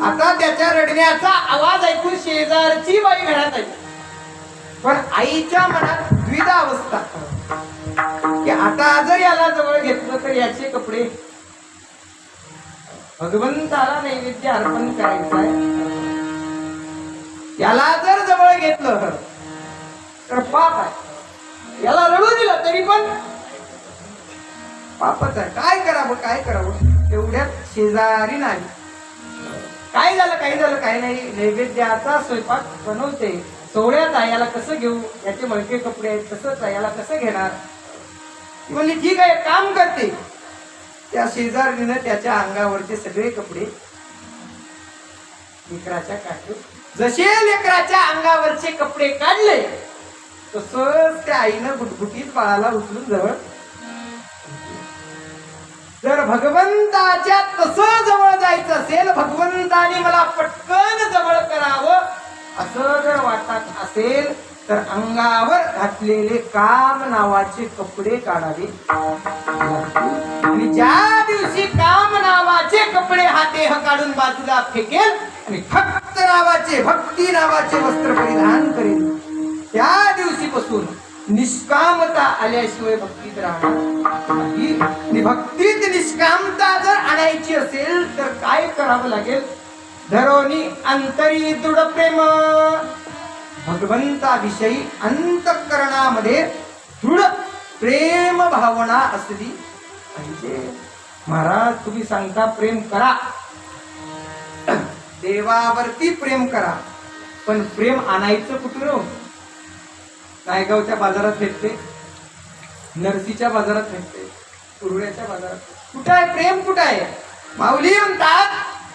आता त्याच्या रडण्याचा आवाज ऐकून शेजारची बाई घरात आली. पण आईच्या मनात द्विधावस्था की आता जर याला जवळ घेतलं तर याचे कपडे भगवंताला नैवेद्य अर्पण करायचं आहे, याला जर जवळ घेतलं तर पाप आहे, याला रडू दिलं तरी पण पापच आहे. काय करावं एवढ्यात शेजारी नाही. काय झालं काय नाही, नैवेद्याचा स्वयंपाक बनवते, सोहळ्यात आहे, याला कसं घेऊ, याचे मळके कपडे आहेत, तसंच आहे, याला कसं घेणार. ती म्हणली ठीक आहे, काम करते. त्या शेजारीनं त्याच्या अंगावरचे सगळे कपडे लेकराच्या काढले. जसे लेकराच्या अंगावरचे कपडे काढले तसंच त्या आईनं गुटगुटीत बाळाला उचलून जवळ. जर भगवंताच्या तसं जवळ जायचं असेल, भगवंताने मला पटकन जवळ करावं असं जर वाटत असेल तर अंगावर घातलेले काम नावाचे कपडे काढावे. आणि ज्या दिवशी काम नावाचे कपडे हा देह काढून बाजूला फेकेल आणि भक्ती नावाचे वस्त्र परिधान करेल, त्या दिवशीपासून निष्कामता आल्याशिवाय भक्तीत राहणार नाही. आणि भक्तीत निष्कामता जर आणायची असेल तर काय करावं लागेल. धरोनी अंतरी दृढ प्रेम, भगवंताविषयी अंतःकरणामध्ये दृढ प्रेम भावना असली पाहिजे. महाराज तुम्ही सांगता प्रेम करा, देवावरती प्रेम करा, पण प्रेम आणायचं कुठून. नायगावच्या बाजारात भेटते, नरसीच्या बाजारात भेटते, कुरड्याच्या बाजारात. कुठं आहे प्रेम, कुठं आहे. माऊली म्हणतात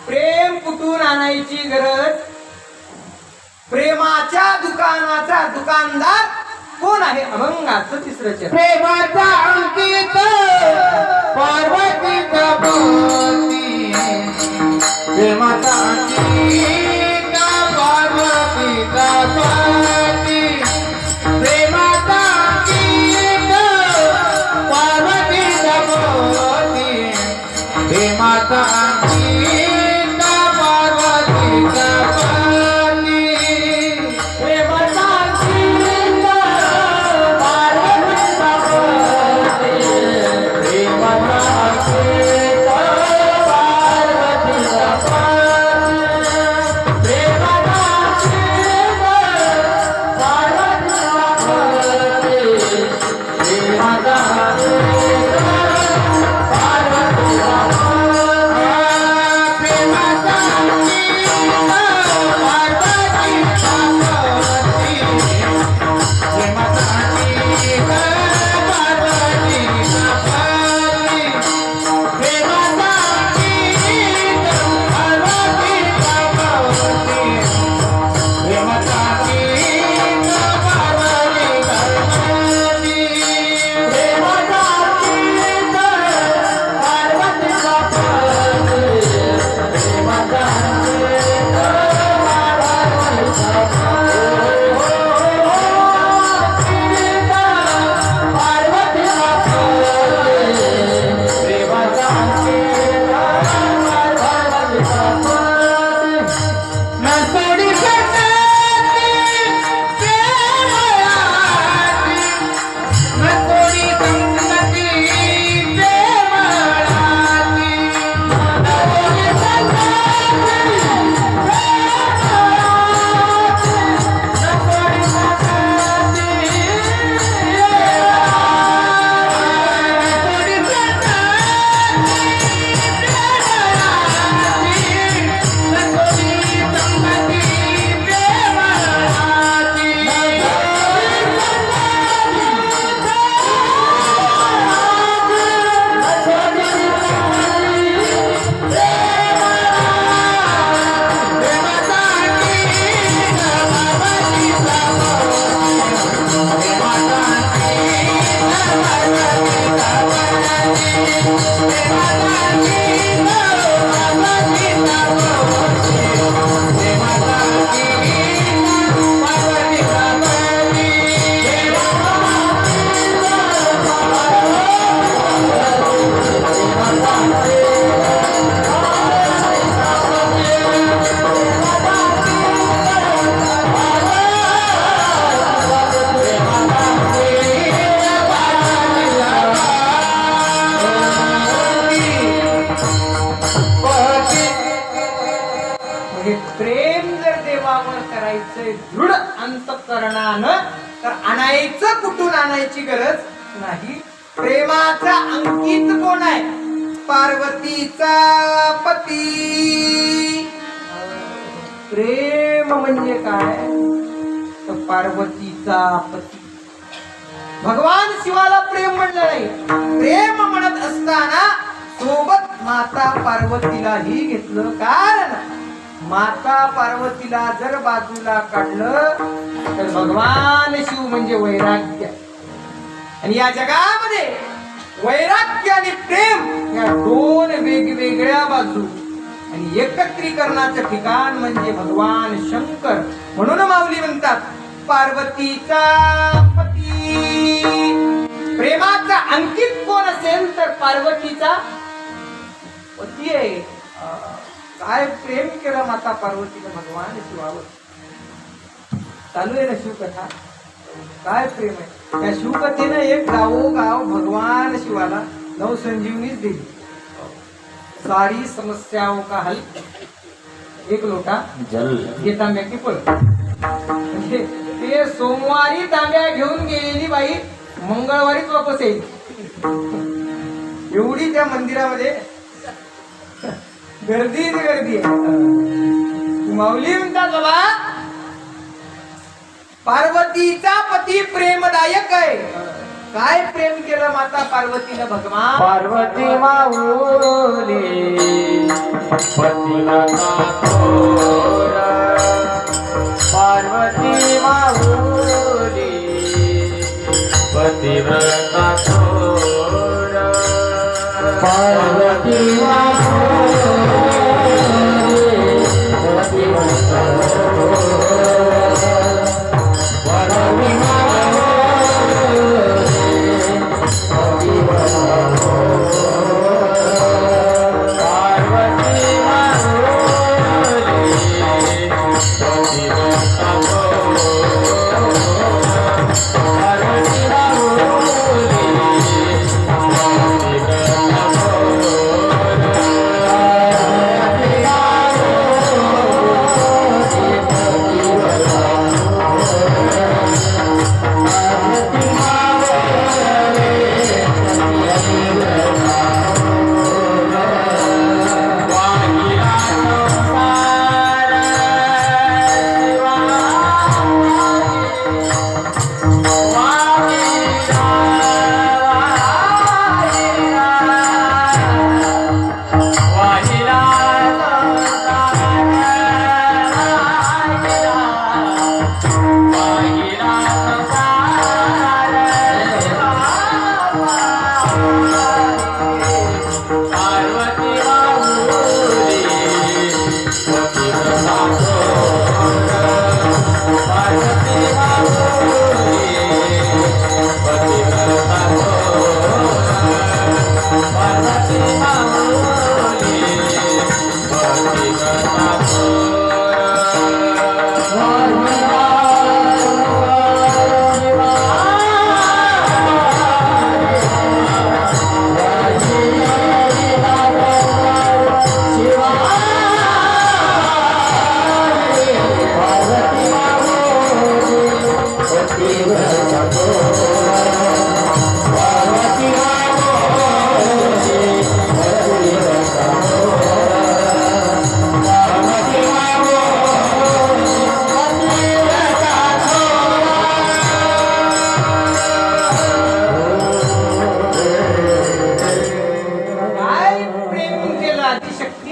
प्रेम कुठून आणायची गरज. प्रेमाच्या दुकानाचा दुकानदार कोण आहे. अभंगाचं तिसरं चरण. प्रेमाचा अंकित पार्वतीचा पती, प्रेमाचा अंकित पार्वतीचा पती, प्रेमाचा अंकित पार्वतीचा पती, प्रेमाचा अंकित पार्वतीचा पती, प्रेमाचा अंकित पार्वतीचा पती, कारणानं, तर आणायचं कुठून आणायची गरज नाही. प्रेमाचा अंकित कोण आहे? पार्वतीचा पती. प्रेम म्हणजे काय? तर पार्वतीचा पती. भगवान शिवाला प्रेम म्हणलं नाही. प्रेम म्हणत असताना सोबत माता पार्वतीलाही घेतलं. कारण माता पार्वतीला जर बाजूला काढलं तर भगवान शिव म्हणजे वैराग्य. आणि या जगामध्ये वैराग्य आणि प्रेम या दोन वेगवेगळ्या बाजू, आणि एकत्रीकरणाचं ठिकाण म्हणजे भगवान शंकर. म्हणून माऊली म्हणतात पार्वतीचा पती. प्रेमाचा अंकित कोण असेल तर पार्वतीचा पती आहे. काय प्रेम केलं माता पार्वतीने भगवान शिवावर. चालू आहे ना शिवकथा. काय प्रेम आहे. त्या शिवकथेनं एक गावोगाव भगवान शिवाला नवसंजीवनीच दिली. सारी समस्याओं का हल एक लोटा जल हे तांब्या की पळ. म्हणजे ते सोमवारी तांब्या घेऊन गेलेली बाई मंगळवारीच वापस येईल. एवढी त्या मंदिरामध्ये गर्दीच गर्दी आहे. माऊली म्हणतात बाबा पार्वतीचा पती प्रेमदायक आहे. काय प्रेम केलं माता पार्वतीनं भगवान. पार्वती माऊली पतिव्रता थोर. पार्वती माऊली पतिव्रता थोर. पार्वती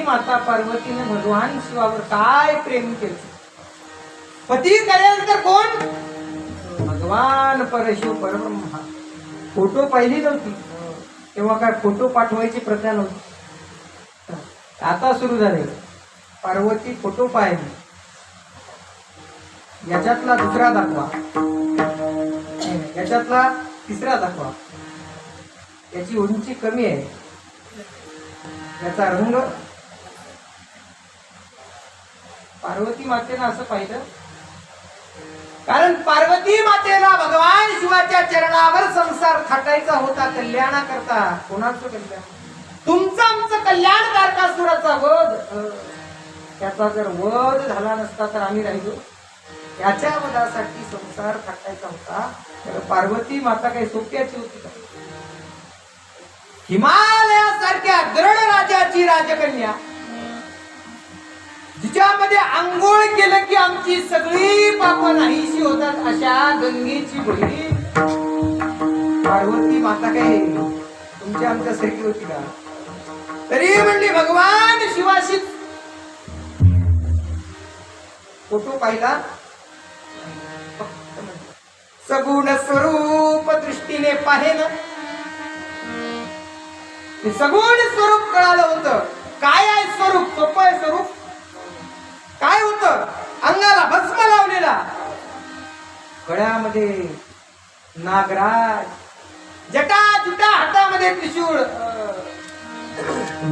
माता पार्वतीने भगवान शिवावर काय प्रेम केलं. पती करेल तर कोण? भगवान परशिव परब्रह्मा. फोटो पाहिली नव्हती तेव्हा काय फोटो पाठवायची प्रथा नव्हती. आता सुरू झाले. पार्वती फोटो पाहिली. याच्यातला दुसरा दाखवा, याच्यातला तिसरा दाखवा. याची उंची कमी आहे, याचा रंग. पार्वती मातेनं असं पाहिलं कारण पार्वती मातेला भगवान शिवाच्या चरणावर संसार थाटायचा होता. कल्याणाकरता. कोणाचं कल्याण? तुमचं आमचं कल्याण. तारकासुराचा वध. त्याचा जर वध झाला नसता तर आम्ही राहिलो. याच्या वधासाठी संसार थाटायचा होता. तर पार्वती माता काही सोप्याची होती का? हिमालयासारख्या गरुड राजाची राजकन्या, जिच्यामध्ये आंघोळ केलं की आमची सगळी पाप नाहीशी होतात, अशा गंगेची बहीण पार्वती माता काय तुमच्या आमच्यासारखी होती का? तरी म्हणली भगवान शिवाशी फोटो पाहिला, सगुण स्वरूप दृष्टीने पाहे ना, सगुण स्वरूप कळालं होतं. काय आहे स्वरूप? सोपं आहे स्वरूप. काय होतं? अंगाला भस्म लावलेला, गळ्यामध्ये नागराज, जटा जुटा, हातामध्ये त्रिशूळ,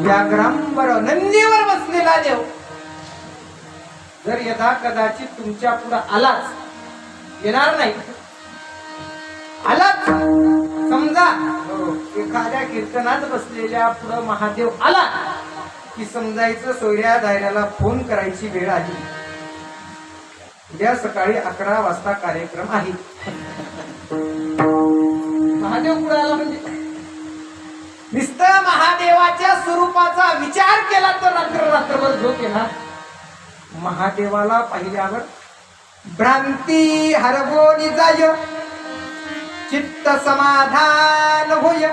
व्याघ्रांबर नंदीवर बसलेला देव. जर यथा कदाचित तुमच्या पुढं आलाच, येणार नाही, आलाच समजा एखाद्या कीर्तनात बसलेल्या पुढं महादेव आला की समजायचं सोयऱ्या दायऱ्याला फोन करायची वेळ आली. उद्या सकाळी 11 वाजता कार्यक्रम आहे. महादेव पुढे आला म्हणजे नुसतं महादेवाच्या स्वरूपाचा विचार केला तर रात्रभर झोप येणार. महादेवाला पाहिल्यावर भ्रांती हरवून जाय, चित्त समाधान होय.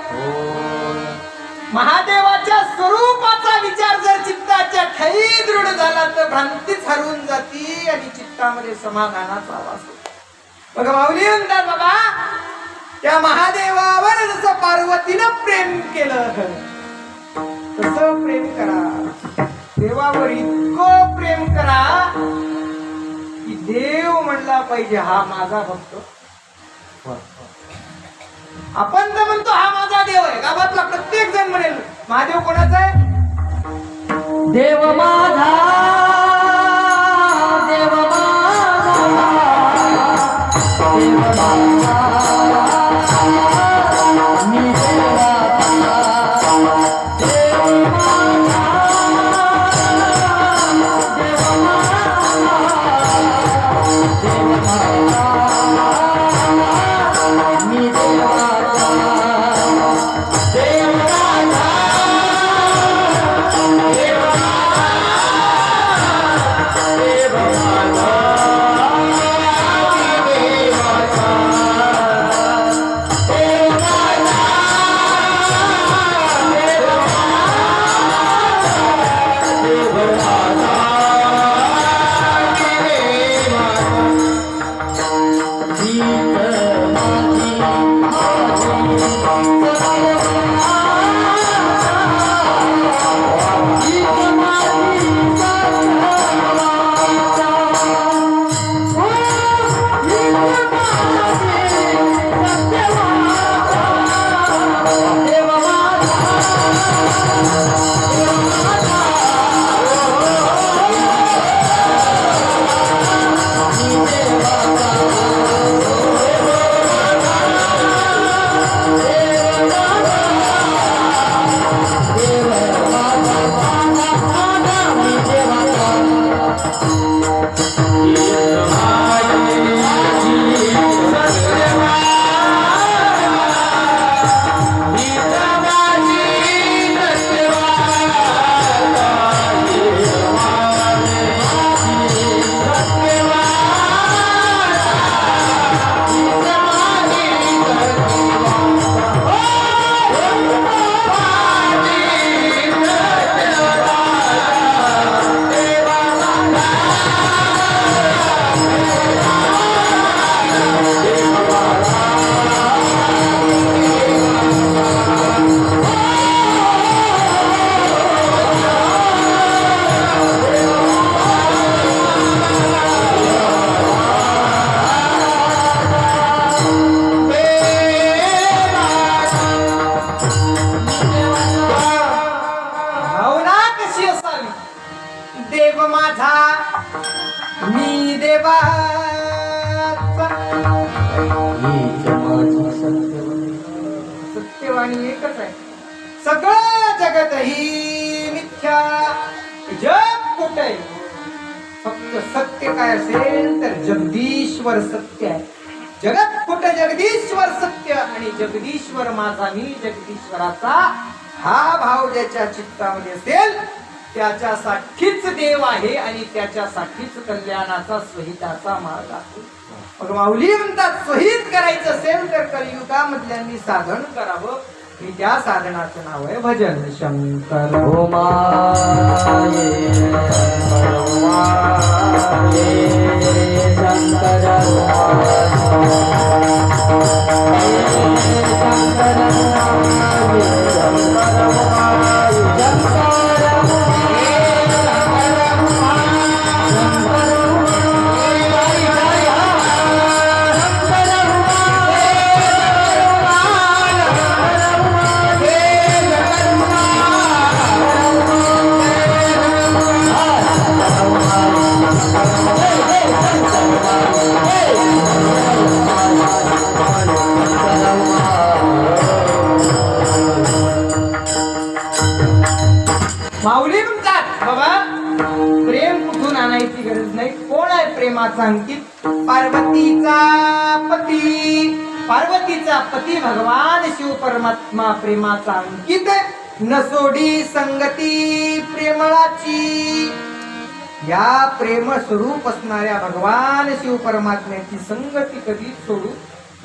महादेवाच्या स्वरूपाचा विचार जर चित्ताच्या ठाई दृढ झाला तर भ्रांतीच हरवून जाती आणि चित्तामध्ये समाधानाचा वास होतो. बघा माऊली म्हणतात बाबा, त्या महादेवावर जसं पार्वतीनं प्रेम केलं तसं प्रेम करा. देवावर इतकं प्रेम करा की देव म्हणला पाहिजे हा माझा भक्त. आपण तर म्हणतो हा माझा देव आहे, गावातला प्रत्येक जण म्हणेल महादेव कोणाचा आहे? देव माझा, देव माझा, देव माझा, मी देवाचा, देव माझा, देव माझा, देव माझा, मी देवाचा, देव माझा, देव सत्यवाणी एकच आहे. सगळं जगत ही मिथ्या, जग कुठे फक्त सत्य काय असेल तर जगदीश्वर सत्य आहे. जगत कुठं जगदीश्वर सत्य आणि जगदीश्वर माझा मी जगदीश्वराचा हा भाव ज्याच्या चित्तामध्ये असेल त्याच्यासाठीच देव आहे आणि त्याच्यासाठीच कल्याणाचा स्वहिताचा मार्ग आहे. मग माऊली म्हणतात स्वहित करायचं असेल तर कलियुगामधल्यांनी साधन करावं आणि त्या साधनाचं नाव आहे भजन शंकर. ओ माये शंकर माऊली म्हणतात बाबा प्रेम कुठून आणायची गरज नाही. कोण आहे प्रेमाचा अंकित? पार्वतीचा पती भगवान शिव परमात्मा प्रेमाचा अंकित. नसोडी संगती प्रेमळाची. या प्रेम स्वरूप असणाऱ्या भगवान शिव परमात्म्याची संगती कधी सोडू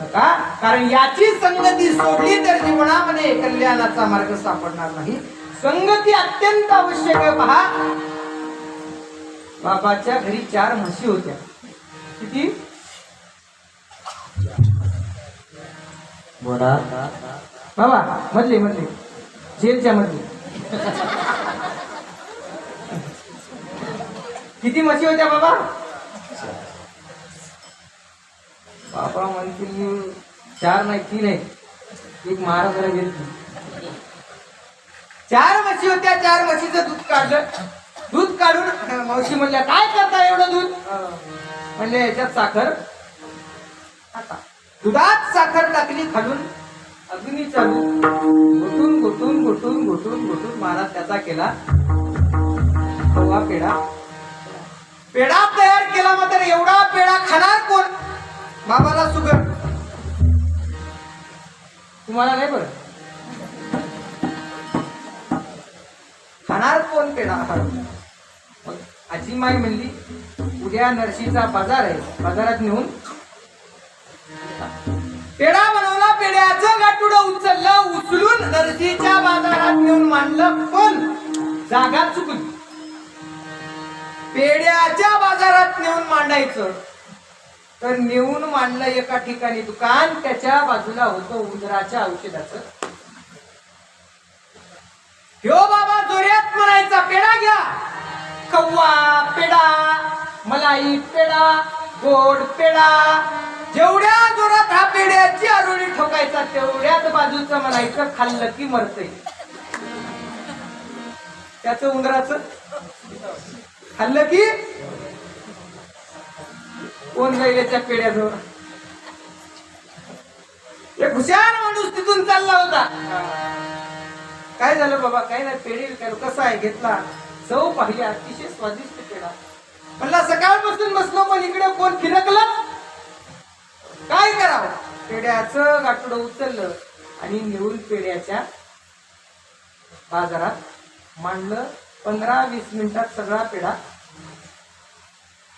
नका, कारण याची संगती सोडली तर जीवनामध्ये कल्याणाचा मार्ग सापडणार नाही. संगती अत्यंत आवश्यक आहे. पहा बाबाच्या घरी 4 म्हशी होत्या. किती? बोला बाबा मधले जेलच्या मधले किती म्हशी होत्या बाबा? बाबा म्हणतील 4 नाही 3 आहे. एक महाराजाला घेतली. 4 म्हशी होत्या. 4 म्हशीचं दूध काढलं. दूध काढून मावशी म्हणल्या काय करता एवढं दूध? म्हणले याच्यात साखर टाका. दुधात साखर टाकली खालून अग्नी चालू. घोटून घोटून घोटून घोटून घोटून महाराज त्याचा केला खवा पेढा तयार केला. मात्र एवढा पेढा खाणार कोण? बाबाला शुगर, तुम्हाला नाही बरं. खाणार कोण पेढा? मग आजी माई म्हणली उद्या नरशीचा बाजार आहे, बाजारात नेऊन पेढा बनवला. पेढ्याचं गाठुडं उचलून नरशीच्या बाजारात नेऊन मांडलं. पण जागा चुकली. पेढ्याच्या बाजारात नेऊन मांडायचं तर नेऊन मांडलं एका ठिकाणी दुकान, त्याच्या बाजूला होतं उंदराच्या औषधाचं. ह्यो बाबा जोऱ्यात म्हणायचा पेढा घ्या. कव्वा पेढा, मलाई पेढा, गोड पेढा. जेवढ्या जोरात हा पेढ्याची आरोळी ठोकायचा तेवढ्याच बाजूचं म्हणायचं खाल्लं की मरतय. त्याचं उंदराचं खाल्लं की कोण गैल्याच्या पेढ्याजवळ. एक हुशार माणूस तिथून चालला होता. काय झालं बाबा? काय नाही, पेढे कसा आहे घेतला. चव पाहिली, अतिशय स्वादिष्ट पेढा. म्हणला सकाळपासून बसलो पण इकडे कोण फिरकलं. काय करावं? पेढ्याचं गाठुडं उचललं आणि नेऊन पेढ्याच्या बाजारात मांडलं. 15-20 मिनिटात सगळा पेढा.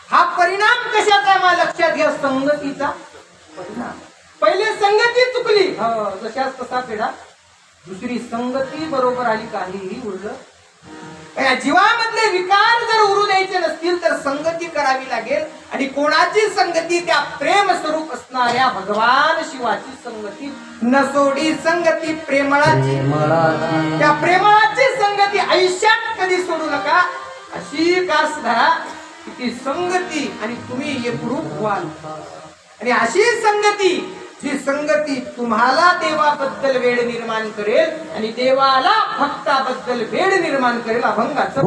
हा परिणाम कशाचा आहे मला लक्षात घ्या. संगतीचा परिणाम. पहिले संगती चुकली, जशाच तसा पेढा. दुसरी संगती बरोबर आली, काहीही उरलं. या जीवामधले विकार जर उरू द्यायचे नसतील तर संगती करावी लागेल. आणि कोणाची संगती? त्या प्रेम स्वरूप असणाऱ्या भगवान शिवाची संगती. नसोडी संगती प्रेमळाची. त्या प्रेमळाची संगती आयुष्यात कधी सोडू नका. अशी कास धरा की ती संगती आणि तुम्ही एकरूप व्हाल. आणि अशी संगती, जी संगती तुम्हाला देवाबद्दल वेळ निर्माण करेल आणि देवाला भक्ताबद्दल वेळ निर्माण करेल. अभंगाचं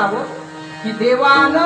असावं की देवानं